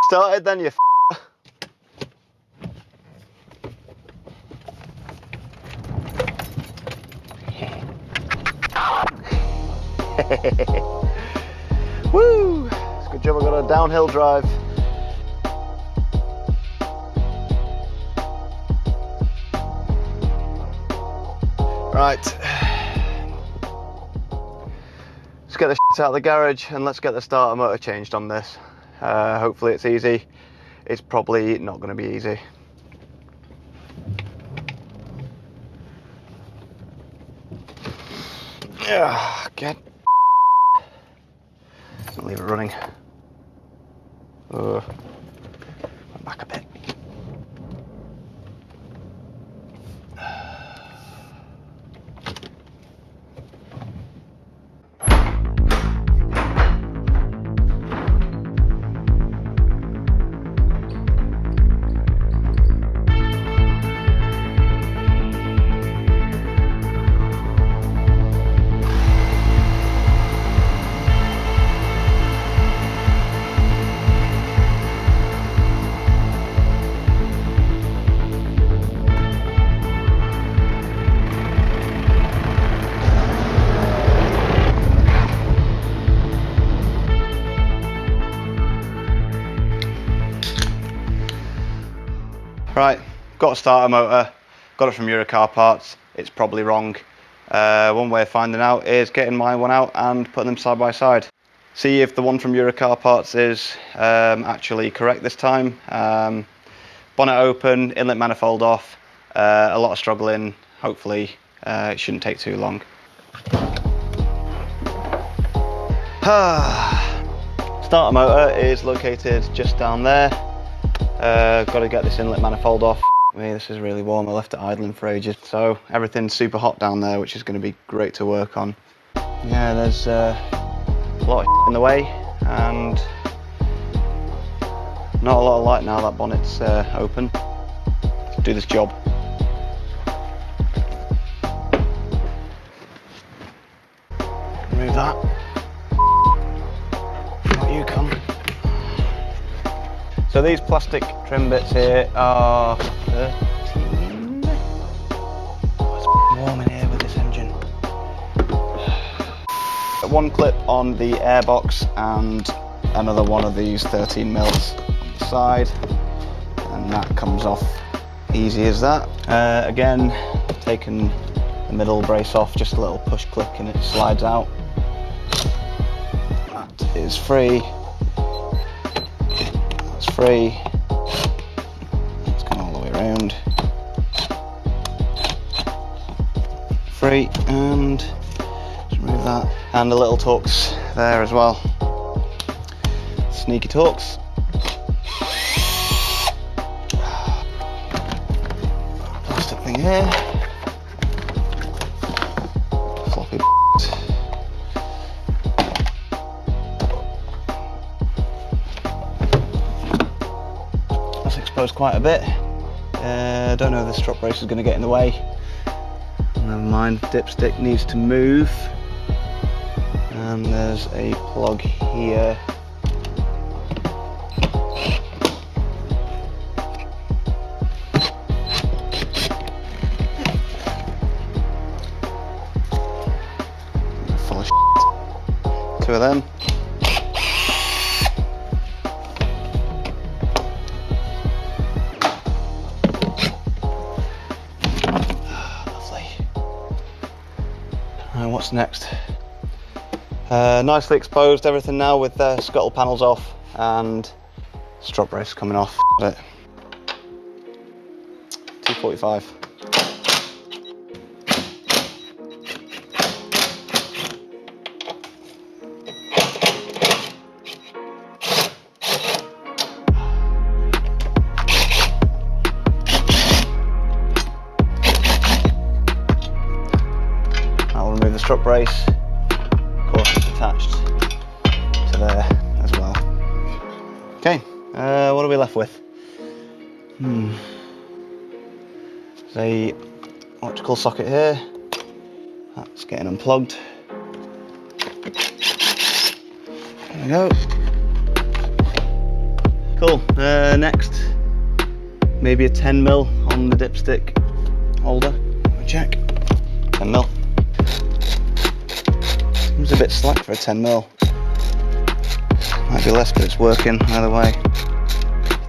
started then, you Woo! It's a good job I got a downhill drive. Right. Let's get the shit out of the garage and let's get the starter motor changed on this. Hopefully it's easy. It's probably not going to be easy. Yeah, get. I'll leave it running. Back a bit. Right, got a starter motor, got it from Eurocar Parts. It's probably wrong. One way of finding out is getting my one out and putting them side by side. See if the one from Eurocar Parts is actually correct this time. Bonnet open, inlet manifold off, a lot of struggling. Hopefully it shouldn't take too long. Starter motor is located just down there. Got to get this inlet manifold off. This is really warm. I left it idling for ages, so everything's super hot down there, which is going to be great to work on. Yeah, there's a lot of in the way and not a lot of light now that bonnet's open. Let's do this job. Remove that. Out you come. So these plastic trim bits here are 13. Oh, it's warm in here with this engine. One clip on the airbox and another one of these 13 mils on the side, and that comes off easy as that. Again, taking the middle brace off, just a little push click and it slides out. That is free. Free. Let's come all the way around. Free, and just remove that. And a little Torx there as well. Sneaky Torx. Plastic thing here. Floppy. Exposed quite a bit. Don't know if the strut brace is going to get in the way. Never mind, dipstick needs to move. And there's a plug here. Full of shit. Two of them. What's next? Nicely exposed everything now with the scuttle panels off and strut brace coming off. 245. Strut brace, of course it's attached to there as well. Okay, what are we left with? There's a electrical socket here, that's getting unplugged. There we go. Cool. Next, maybe a 10mm on the dipstick holder. Check. 10mm. Seems a bit slack for a 10mm. Might be less, but it's working either way.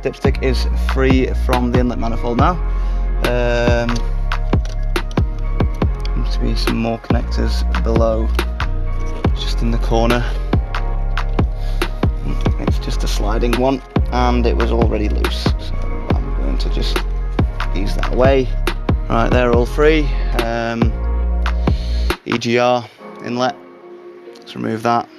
Dipstick is free from the inlet manifold now. Seems to be some more connectors below, just in the corner. It's just a sliding one, and it was already loose, so I'm going to just ease that away. Right, they're all free. EGR inlet. Let's remove that.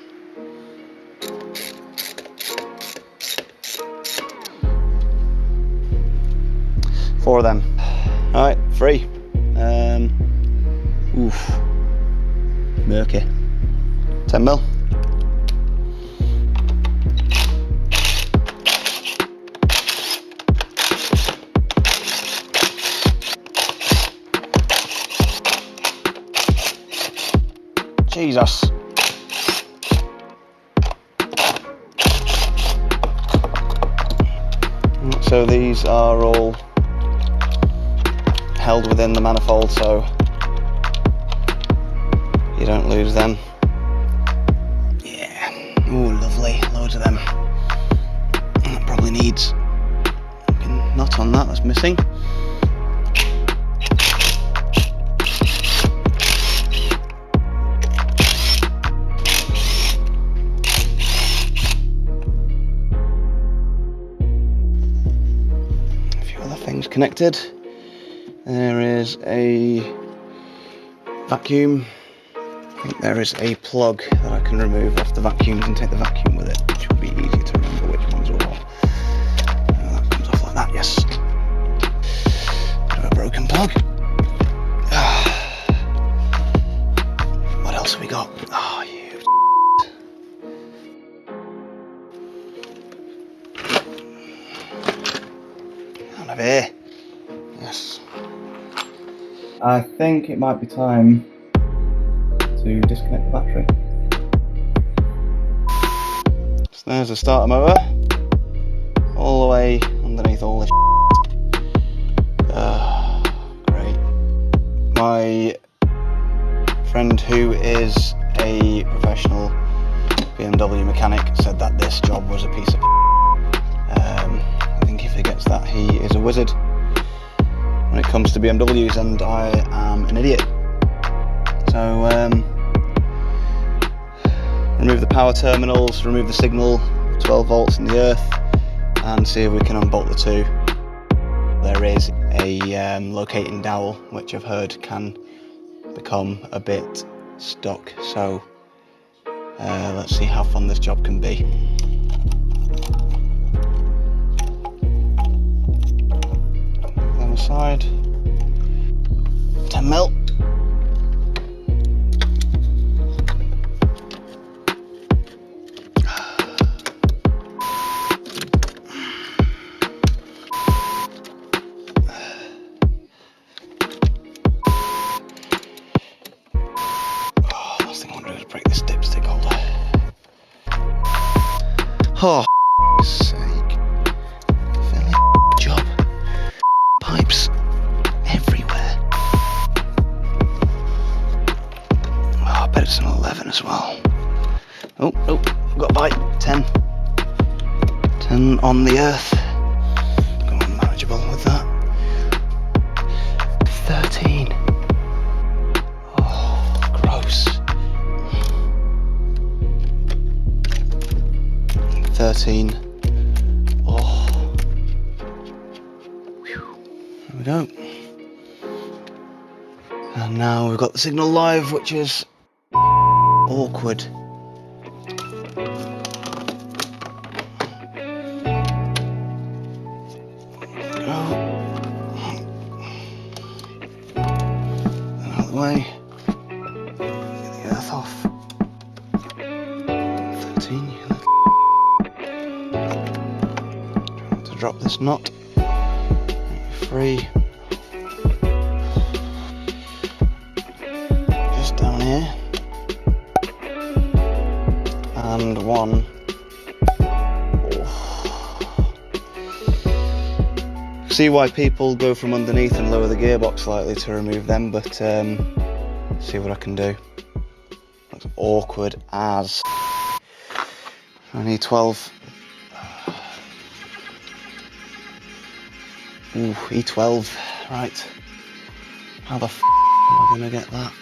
Four of them. Alright, free. Oof. Murky. 10mm. Jesus. So these are all held within the manifold, so you don't lose them. Yeah. Ooh, lovely. Loads of them. That probably needs a nut on that. That's missing. A few other things connected. There is a vacuum. I think there is a plug that I can remove off the vacuum and take the vacuum with it, which will be easy to remember which ones are what. That comes off like that, yes. Bit of a broken plug. What else have we got? Oh, you out of here. Yes. I think it might be time to disconnect the battery. So there's the starter motor, all the way underneath all this great. My friend who is a professional BMW mechanic said that this job was a piece of I think if he gets that, he is a wizard when it comes to BMWs, and I am an idiot. So remove the power terminals, remove the signal, 12 volts in the earth, and see if we can unbolt the two. There is a locating dowel, which I've heard can become a bit stuck, so let's see how fun this job can be. On the side, 10mm. Break this dipstick holder. Oh, sake. Fairly job. Pipes everywhere. Oh, I bet it's an 11 as well. Oh, got a bite. 10. 10 on the earth. Go on, manageable with that. 13. 13. Oh, whew. There we go. And now we've got the signal live, which is awkward. Go. And out of the way. Get the earth off. 13. Drop this knot, free, just down here, and one. Oh. see why people go from underneath and lower the gearbox slightly to remove them, but see what I can do. Looks awkward as. I need 12. Ooh, E12. Right. How the f am I gonna get that?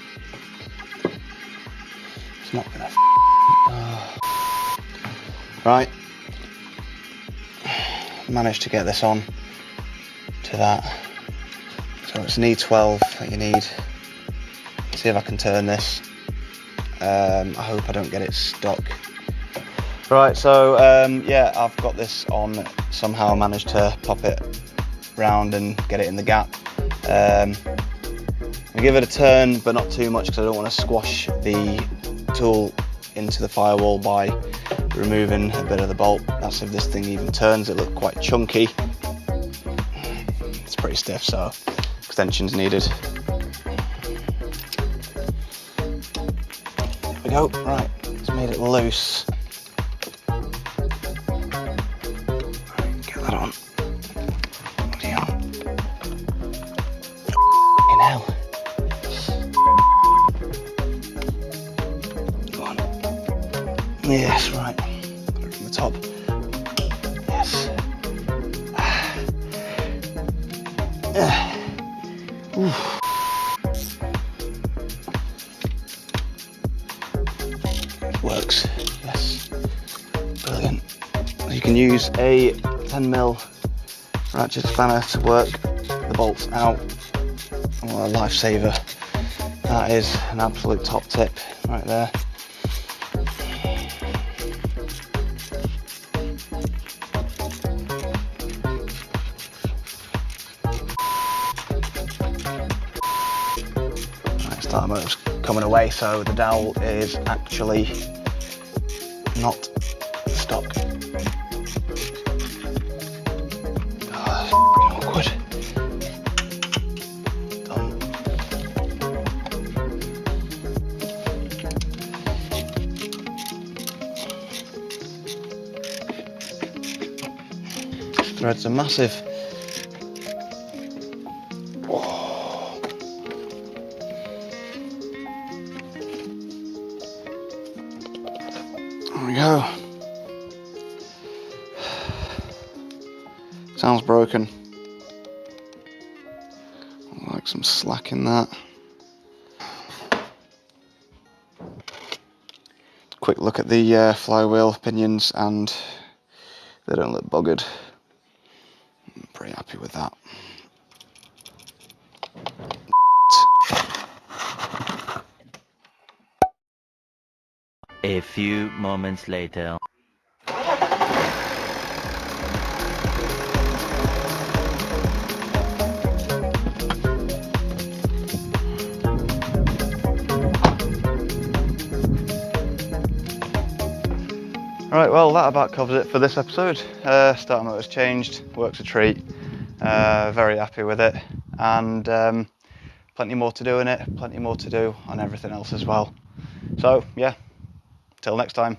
It's not gonna. Right. Managed to get this on to that. So it's an E12 that you need. See if I can turn this. I hope I don't get it stuck. Right, so yeah, I've got this on. Somehow I managed to pop it round and get it in the gap. I give it a turn, but not too much because I don't want to squash the tool into the firewall by removing a bit of the bolt. That's if this thing even turns. It looks quite chunky. It's pretty stiff, so extension's needed. There we go. Right, it's made it loose. Get that on. Bloody hell. F***ing hell. Go on. Yes, right. Put it from the top. Yes. Works. Yes. Brilliant. You can use a 10mm ratchet spanner to work the bolts out. What a lifesaver. That is an absolute top tip right there. Right, starter motor's coming away, so the dowel is actually not stuck. Oh, awkward. Done. Threads are massive. Oh. There we go. Sounds broken. Like some slack in that. Quick look at the flywheel pinions, and they don't look buggered. I'm pretty happy with that. A few moments later. Right, well that about covers it for this episode. Starter motor's changed, works a treat. Very happy with it, and plenty more to do in it, plenty more to do on everything else as well. So yeah, till next time.